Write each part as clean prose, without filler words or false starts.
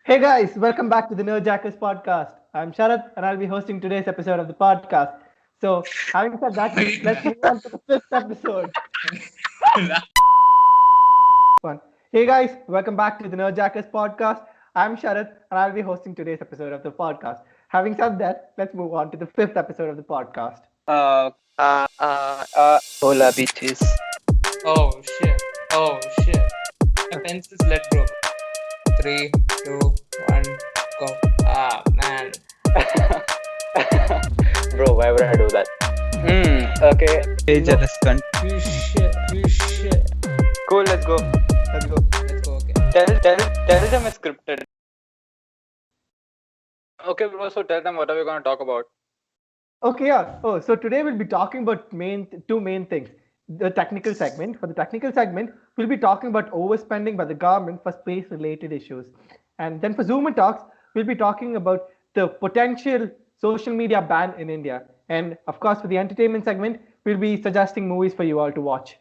Hey guys, welcome back to the Nerdjackers podcast. I'm Sharat and I'll be hosting today's episode of the podcast. So, having said that, Wait, let's man. move on to the fifth episode. Fun. Hey guys, welcome back to the Nerdjackers podcast. I'm Sharat and I'll be hosting today's episode of the podcast. Having said that, let's move on to the fifth episode of the podcast. Hola bitches. Oh shit. Oh shit. My pencil's let go. 3, 2, 1, go. Ah, man. Bro, why would I do that? Okay. Dangerous cunt. You shit. Cool, let's go. Let's go. Let's go, okay. Tell them it's scripted. Okay, bro, so tell them what are we going to talk about? Okay, yeah. Oh, so today we'll be talking about two main things. The technical segment. For the technical segment, we'll be talking about overspending by the government for space-related issues. And then for Zoom Talks, we'll be talking about the potential social media ban in India. And of course, for the entertainment segment, we'll be suggesting movies for you all to watch.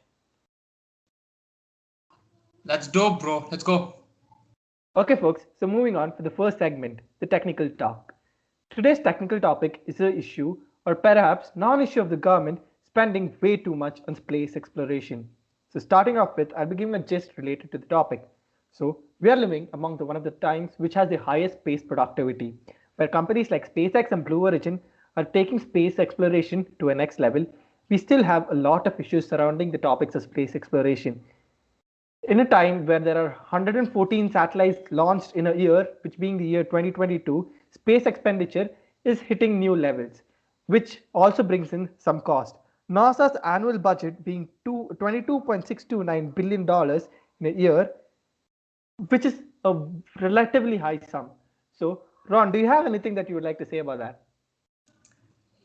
That's dope, bro. Let's go. Okay, folks, so moving on for the first segment, the technical talk. Today's technical topic is the issue, or perhaps non-issue of the government spending way too much on space exploration. So starting off with, I'll be giving a gist related to the topic. So we are living among one of the times which has the highest space productivity, where companies like SpaceX and Blue Origin are taking space exploration to a next level. We still have a lot of issues surrounding the topics of space exploration. In a time where there are 114 satellites launched in a year, which being the year 2022, space expenditure is hitting new levels, which also brings in some cost. NASA's annual budget being $22.629 billion in a year, which is a relatively high sum. So, Ron, do you have anything that you would like to say about that?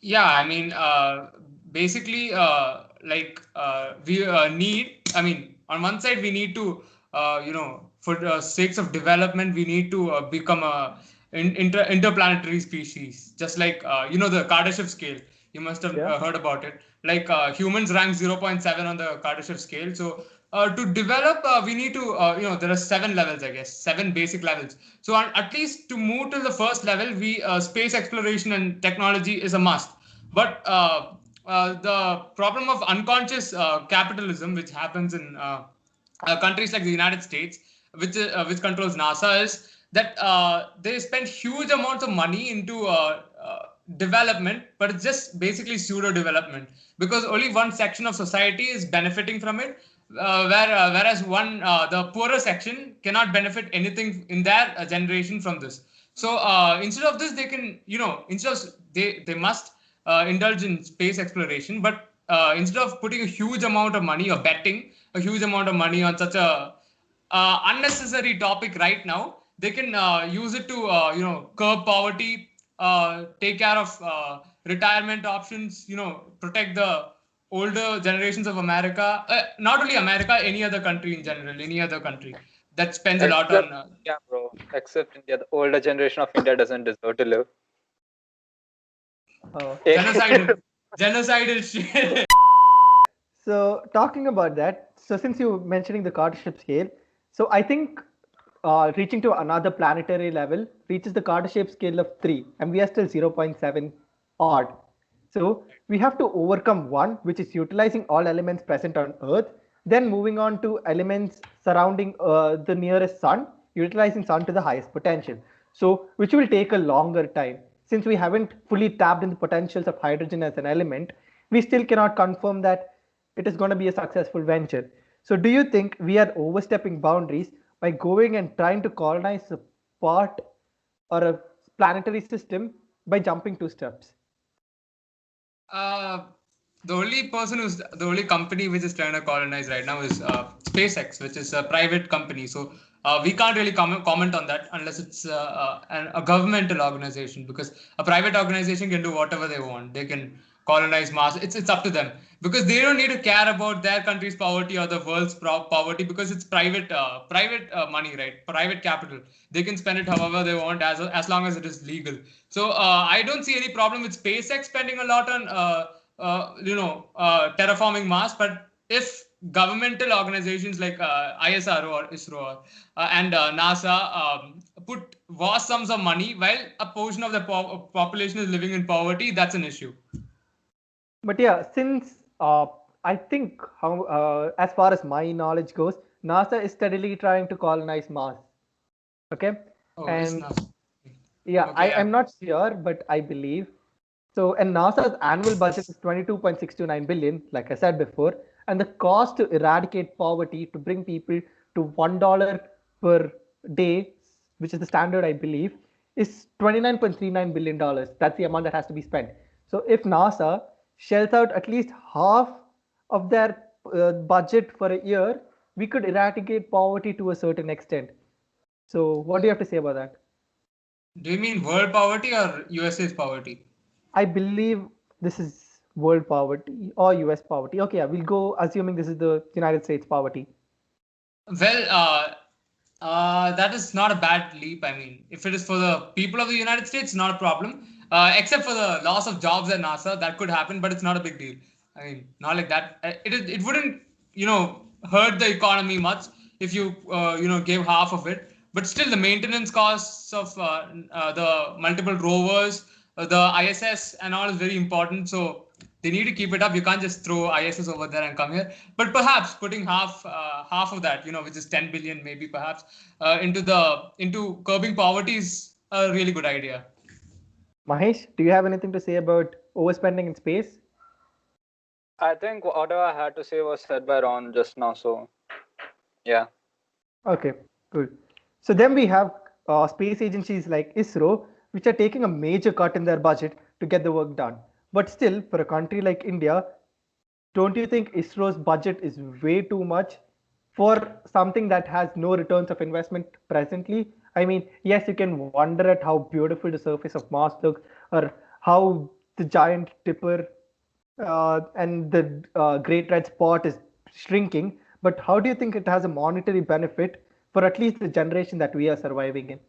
Yeah, I mean, basically, we need, on one side, we need to, for the sakes of development, we need to become a interplanetary species, just like, the Kardashev scale. You must have heard about it. Like humans rank 0.7 on the Kardashev scale. So to develop, we need to, there are 7 levels, I guess, 7 basic levels. So at least to move to the first level, space exploration and technology is a must. But the problem of unconscious capitalism, which happens in countries like the United States, which controls NASA, is that they spend huge amounts of money into development, but it's just basically pseudo development because only one section of society is benefiting from it, whereas the poorer section cannot benefit anything in their generation from this. So instead of this, they can, they must indulge in space exploration, but instead of putting a huge amount of money or betting a huge amount of money on such a unnecessary topic right now, they can use it to curb poverty, take care of retirement options, protect the older generations of America, not only America, any other country in general, any other country that spends a lot on. Yeah, bro. Except India, the older generation of India doesn't deserve to live. Genocidal shit. So talking about that, so since you mentioning the Kardashev scale, so I think reaching to another planetary level reaches the Kardashev scale of 3, and we are still 0.7 odd. So we have to overcome one, which is utilizing all elements present on Earth, then moving on to elements surrounding the nearest sun, utilizing sun to the highest potential. So which will take a longer time. Since we haven't fully tapped in the potentials of hydrogen as an element, we still cannot confirm that it is going to be a successful venture. So do you think we are overstepping boundaries by going and trying to colonize a part or a planetary system by jumping 2 steps? The only company which is trying to colonize right now is SpaceX, which is a private company. So we can't really comment on that unless it's a governmental organization, because a private organization can do whatever they want. They can colonize Mars. It's up to them, because they don't need to care about their country's poverty or the world's poverty, because it's private money, right? Private capital. They can spend it however they want as long as it is legal. So I don't see any problem with SpaceX spending a lot on terraforming Mars. But if governmental organizations like ISRO or ISRO and NASA put vast sums of money while a portion of the population is living in poverty. That's an issue. But yeah, since I think how as far as my knowledge goes, NASA is steadily trying to colonize Mars. Okay, Oh, it's and not. yeah, Okay, yeah. I'm not sure, but I believe so. And NASA's annual budget is 22.629 billion, like I said before, and the cost to eradicate poverty to bring people to $1 per day, which is the standard, I believe, is $29.39 billion. That's the amount that has to be spent. So if NASA shells out at least half of their budget for a year, we could eradicate poverty to a certain extent. So what do you have to say about that? Do you mean world poverty or USA's poverty? I believe this is world poverty or US poverty. Okay, yeah, we'll go assuming this is the United States poverty. Well, that is not a bad leap. I mean, if it is for the people of the United States, not a problem. Except for the loss of jobs at NASA, that could happen, but it's not a big deal. I mean, not like that. It wouldn't hurt the economy much if you gave half of it. But still, the maintenance costs of the multiple rovers, the ISS, and all is very important. So they need to keep it up. You can't just throw ISS over there and come here. But perhaps putting half of that, which is 10 billion, maybe perhaps into curbing poverty is a really good idea. Mahesh, do you have anything to say about overspending in space? I think whatever I had to say was said by Ron just now. So yeah. Okay, cool. So then we have space agencies like ISRO, which are taking a major cut in their budget to get the work done. But still, for a country like India, don't you think ISRO's budget is way too much for something that has no returns of investment presently? I mean, yes, you can wonder at how beautiful the surface of Mars looks, or how the giant dipper and the great red spot is shrinking. But how do you think it has a monetary benefit for at least the generation that we are surviving in?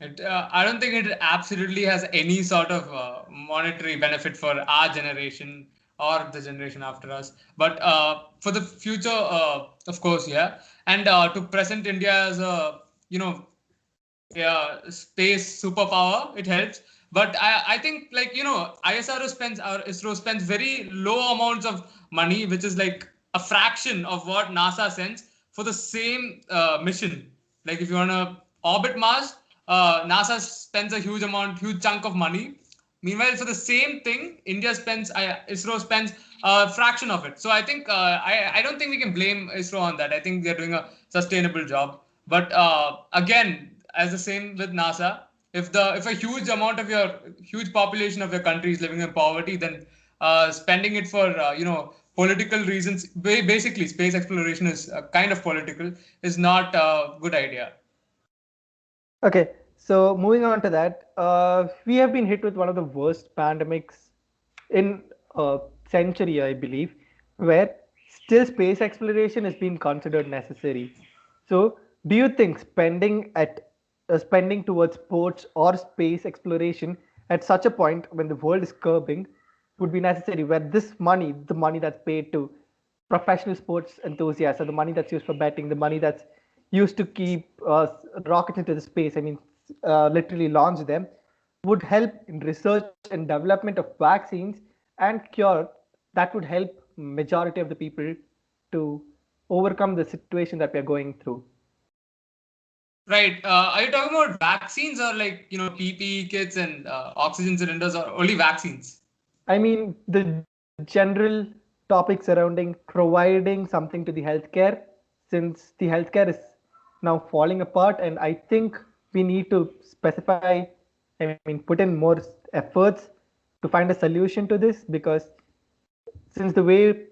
I don't think it absolutely has any sort of monetary benefit for our generation or the generation after us. But for the future, of course, yeah. And to present India as a, space superpower, it helps. But I think ISRO spends very low amounts of money, which is like a fraction of what NASA sends for the same mission. Like if you want to orbit Mars, NASA spends a huge chunk of money. Meanwhile, for the same thing, ISRO spends a fraction of it. So I think I don't think we can blame ISRO on that. I think they're doing a sustainable job. But again, as the same with NASA, if a huge population of your country is living in poverty, then spending it for political reasons, basically space exploration is kind of political, is not a good idea. Okay, so moving on to that, we have been hit with one of the worst pandemics in a century, I believe, where still space exploration is being considered necessary. So, do you think spending towards sports or space exploration at such a point when the world is curbing would be necessary? Where this money, the money that's paid to professional sports enthusiasts, or the money that's used for betting, the money that's used to keep rockets into the space, I mean, literally launch them, would help in research and development of vaccines and cure that would help majority of the people to overcome the situation that we are going through. Right. Are you talking about vaccines or like, PPE kits and oxygen cylinders or only vaccines? I mean, the general topic surrounding providing something to the healthcare, since the healthcare is now falling apart, and I think we need to specify, I mean, put in more efforts to find a solution to this, because since the way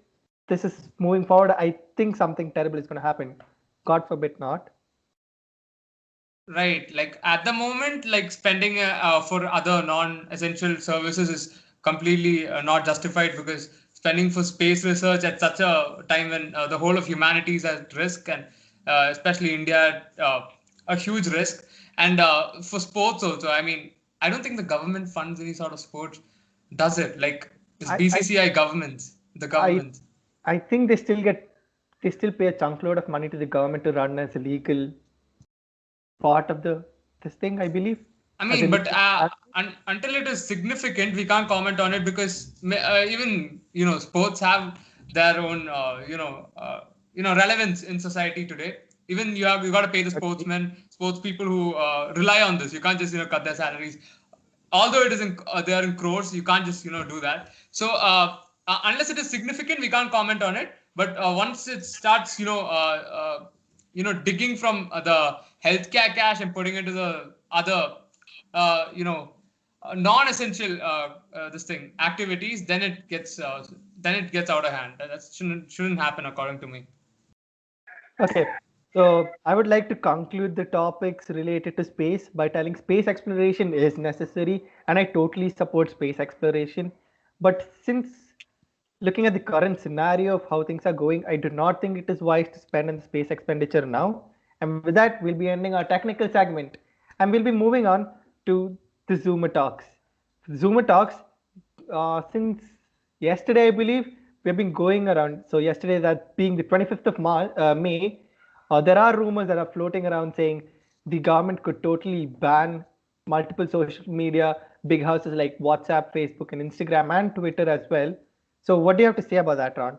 this is moving forward, I think something terrible is going to happen. God forbid not. Right. Like at the moment, like spending for other non-essential services is completely not justified because spending for space research at such a time when the whole of humanity is at risk and especially India a huge risk. And for sports also, I mean, I don't think the government funds any sort of sports, does it? Like it's I I BCCI governments, the I government. I think they still pay a chunk load of money to the government to run as a legal part of the this thing, I believe. I Has mean, but anything happened? until it is significant, we can't comment on it because even sports have their own relevance in society today. Even you got to pay the Okay. sportsmen, sports people who rely on this. You can't just cut their salaries. Although it is they are in crores, you can't just do that. So unless it is significant, we can't comment on it. But once it starts digging from the healthcare cash and putting it to the other non-essential this thing activities, then it gets out of hand. That shouldn't happen according to me. Okay, so I would like to conclude the topics related to space by telling space exploration is necessary, and I totally support space exploration. But since looking at the current scenario of how things are going, I do not think it is wise to spend on space expenditure now. And with that, we'll be ending our technical segment and we'll be moving on to the Zoomer Talks. Zoomer Talks, since yesterday, I believe, we have been going around. So, yesterday, that being the 25th of May, there are rumors that are floating around saying the government could totally ban multiple social media, big houses like WhatsApp, Facebook, and Instagram, and Twitter as well. So, what do you have to say about that, Ron?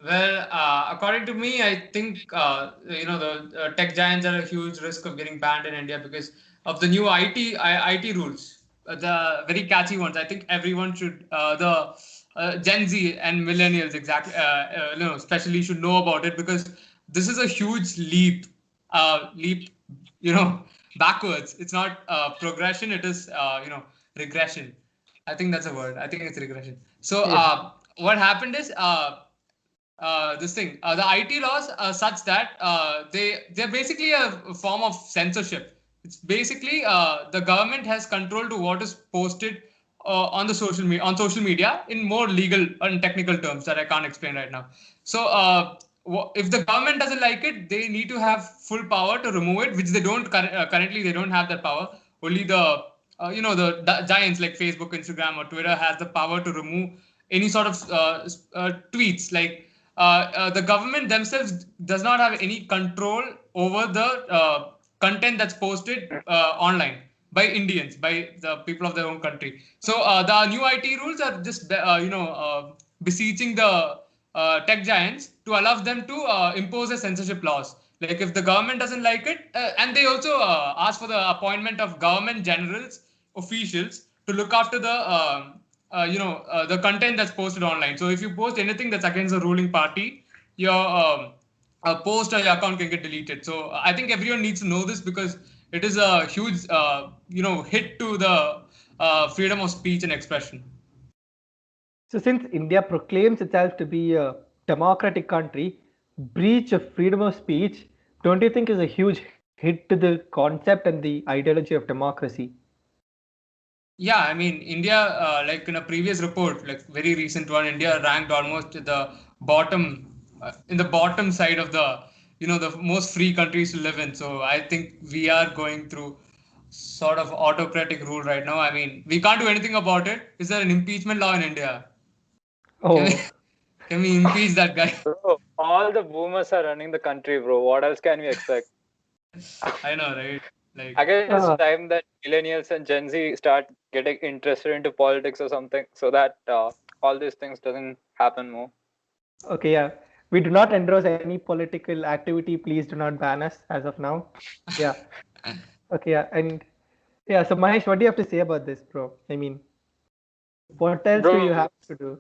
Well, according to me, I think the tech giants are a huge risk of getting banned in India because of the new IT rules, the very catchy ones. I think everyone should the Gen Z and millennials exactly especially should know about it because this is a huge leap you know backwards. It's not progression. It is regression. I think that's a word. I think it's regression. So Yeah. what happened is this thing the IT laws are such that they're basically a form of censorship. It's basically the government has control to what is posted on the social media in more legal and technical terms that I can't explain right now. So if the government doesn't like it, they need to have full power to remove it, which they don't currently. They don't have that power. Only the giants like Facebook, Instagram, or Twitter has the power to remove any sort of tweets. Like the government themselves does not have any control over the content that's posted online by Indians, by the people of their own country. So the new IT rules are just beseeching the tech giants to allow them to impose a censorship laws. Like if the government doesn't like it, and they also ask for the appointment of government generals, officials to look after the content that's posted online. So if you post anything that's against the ruling party, your post or your account can get deleted. So I think everyone needs to know this because it is a huge hit to the freedom of speech and expression. So, since India proclaims itself to be a democratic country, breach of freedom of speech, don't you think is a huge hit to the concept and the ideology of democracy? Yeah, I mean, India, like in a previous report, like very recent one, India ranked almost at the bottom, in the bottom side of the most free countries to live in. So I think we are going through sort of autocratic rule right now. I mean, we can't do anything about it. Is there an impeachment law in India? Can we, Oh, can we impeach that guy? Bro, all the boomers are running the country, bro. What else can we expect? I know, right? Like, I guess it's uh, time that millennials and Gen Z start getting interested into politics or something, so that all these things doesn't happen more. okay, yeah. We do not endorse any political activity. Please do not ban us as of now. Yeah. Okay, yeah. And yeah, so Mahesh, what do you have to say about this, bro? I mean, what else do you Bro, have to do?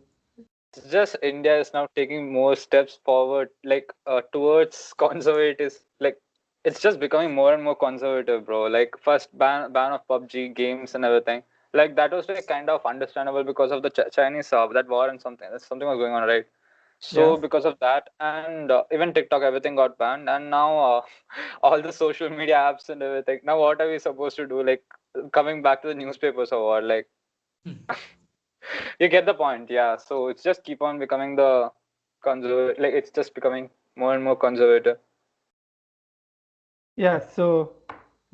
it's just India is now taking more steps forward, like towards conservatives. Like it's just becoming more and more conservative, bro. Like first ban of PUBG games and everything. Like that was like kind of understandable because of the Chinese that war and something was going on, right? Yeah. So because of that, and even TikTok, everything got banned, and now all the social media apps and everything. Now what are we supposed to do? Like coming back to the newspapers or what? Like you get the point, yeah. So it's just keep on becoming the conservative. Like it's just becoming more and more conservative. Yeah, so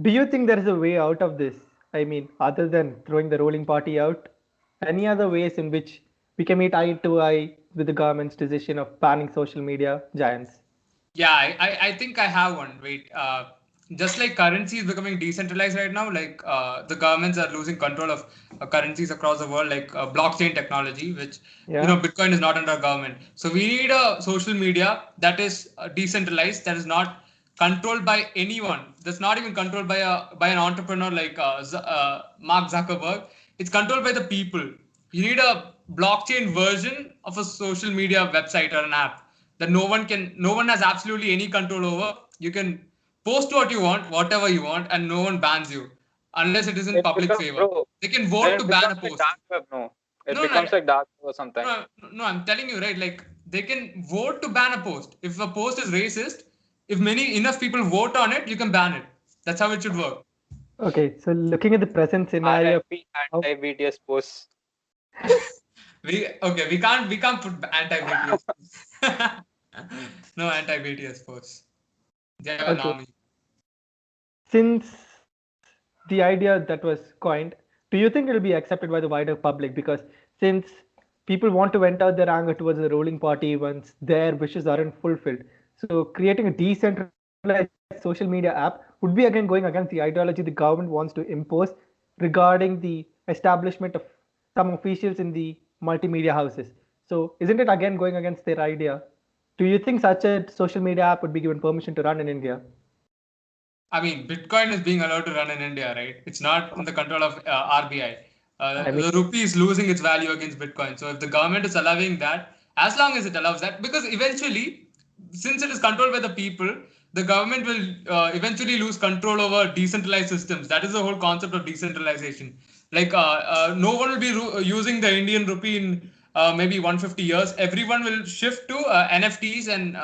do you think there is a way out of this? I mean, other than throwing the ruling party out, any other ways in which we can meet eye to eye with the government's decision of banning social media giants? yeah, I think I have one. Wait, just like currency is becoming decentralized right now, like the governments are losing control of currencies across the world, like blockchain technology, which Yeah. Bitcoin is not under government. So we need a social media that is decentralized, that is not controlled by anyone. That's not even controlled by an entrepreneur like Mark Zuckerberg. It's controlled by the people. You need a blockchain version of a social media website or an app that no one has absolutely any control over. You can post what you want, whatever you want, and no one bans you unless it is in It public becomes, favor. bro. They can Then vote to it ban becomes a like post. dark web. No, it No, no, becomes like dark web or something. no, I'm telling you, right? Like they can vote to ban a post. If a post is racist, if many enough people vote on it, you can ban it. That's how it should work. Okay, so looking at the present scenario, RIP how, anti-BTS posts. We can't put anti-BTS. No anti-BTS posts. They have an okay, army. since the idea that was coined, do you think it will be accepted by the wider public? Because since people want to vent out their anger towards the ruling party once their wishes aren't fulfilled, so creating a decentralized social media app would be again going against the ideology the government wants to impose regarding the establishment of some officials in the multimedia houses. So isn't it again going against their idea? Do you think such a social media app would be given permission to run in India? I mean, Bitcoin is being allowed to run in India, right? It's not in the control of RBI. I mean, The rupee is losing its value against Bitcoin. So if the government is allowing that, as long as it allows that, because eventually, since it is controlled by the people, the government will eventually lose control over decentralized systems. That is the whole concept of decentralization. Like, no one will be using the Indian rupee in maybe 150 years. Everyone will shift to NFTs and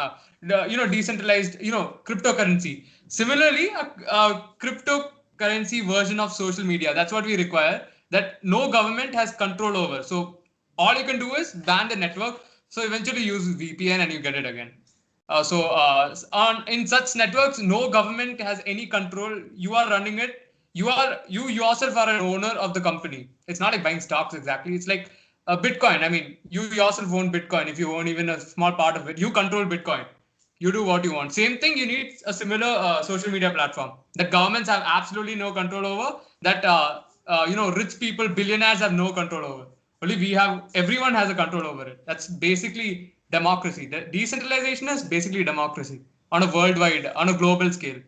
decentralized cryptocurrency. Similarly, a cryptocurrency version of social media. That's what we require. That no government has control over. So all you can do is ban the network. So eventually use VPN and you get it again. On in such networks, no government has any control. You are running it. You yourself are an owner of the company. It's not like buying stocks exactly. It's like Bitcoin. I mean, you yourself own Bitcoin. If you own even a small part of it, you control Bitcoin. You do what you want. Same thing. You need a similar social media platform that governments have absolutely no control over. That rich people, billionaires have no control over. Only we have. Everyone has a control over it. That's basically democracy. The decentralization is basically democracy on a worldwide, on a global scale.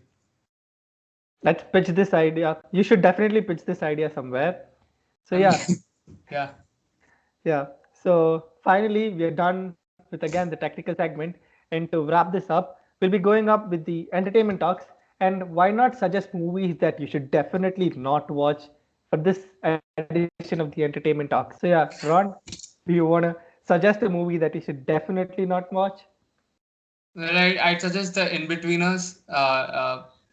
let's pitch this idea. You should definitely pitch this idea somewhere. So I mean, yeah, yeah. yeah. So finally, we are done with again the technical segment. And to wrap this up, we'll be going up with the entertainment talks. And why not suggest movies that you should definitely not watch for this edition of the entertainment talks? So yeah, Ron, do you wanna suggest a movie that you should definitely not watch? Well, I'd suggest the In-Betweeners.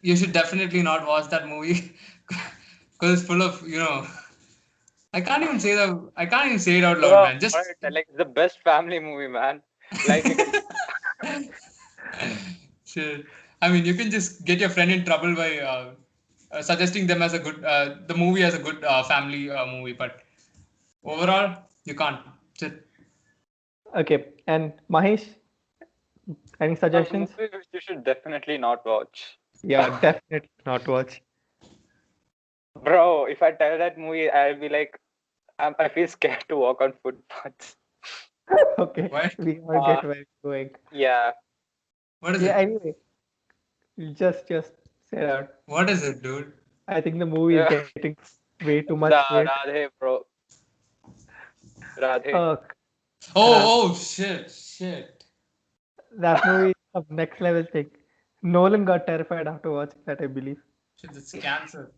You should definitely not watch that movie because it's full of, I can't even say it out loud, Bro, man. alright, Just like it's the best family movie, man. Like you can. Shit. I mean, you can just get your friend in trouble by suggesting them as a the movie as a good family movie, but overall, you can't. Shit. Okay, and Mahesh, any A suggestions? movie which you should definitely not watch. Yeah, definitely not watch. Bro, if I tell that movie, I'll be like, I feel scared to walk on footpaths. Okay, What? we all Uh, get where it's going. yeah. What is Yeah, it? anyway, just say it out. What is it, dude? I think the movie is Yeah. getting way too much The weight. Radhe, bro. Radhe. Uh, Oh, shit. that movie is a next level thing. Nolan got terrified after watching that, I believe. Shit, it's cancer.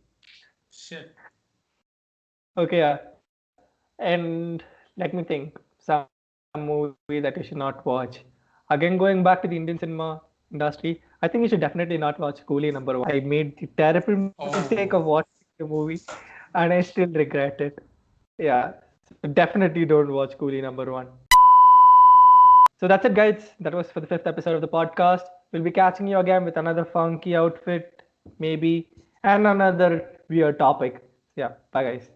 Shit. Okay, yeah. And let me think. Some movie that you should not watch. Again, going back to the Indian cinema industry, I think you should definitely not watch Coolie #1. I made the terrible mistake of Oh. watching the movie and I still regret it. Yeah, so definitely don't watch Coolie #1. So that's it, guys. That was for the 5th episode of the podcast. We'll be catching you again with another funky outfit, maybe, and another weird topic. Yeah, bye, guys.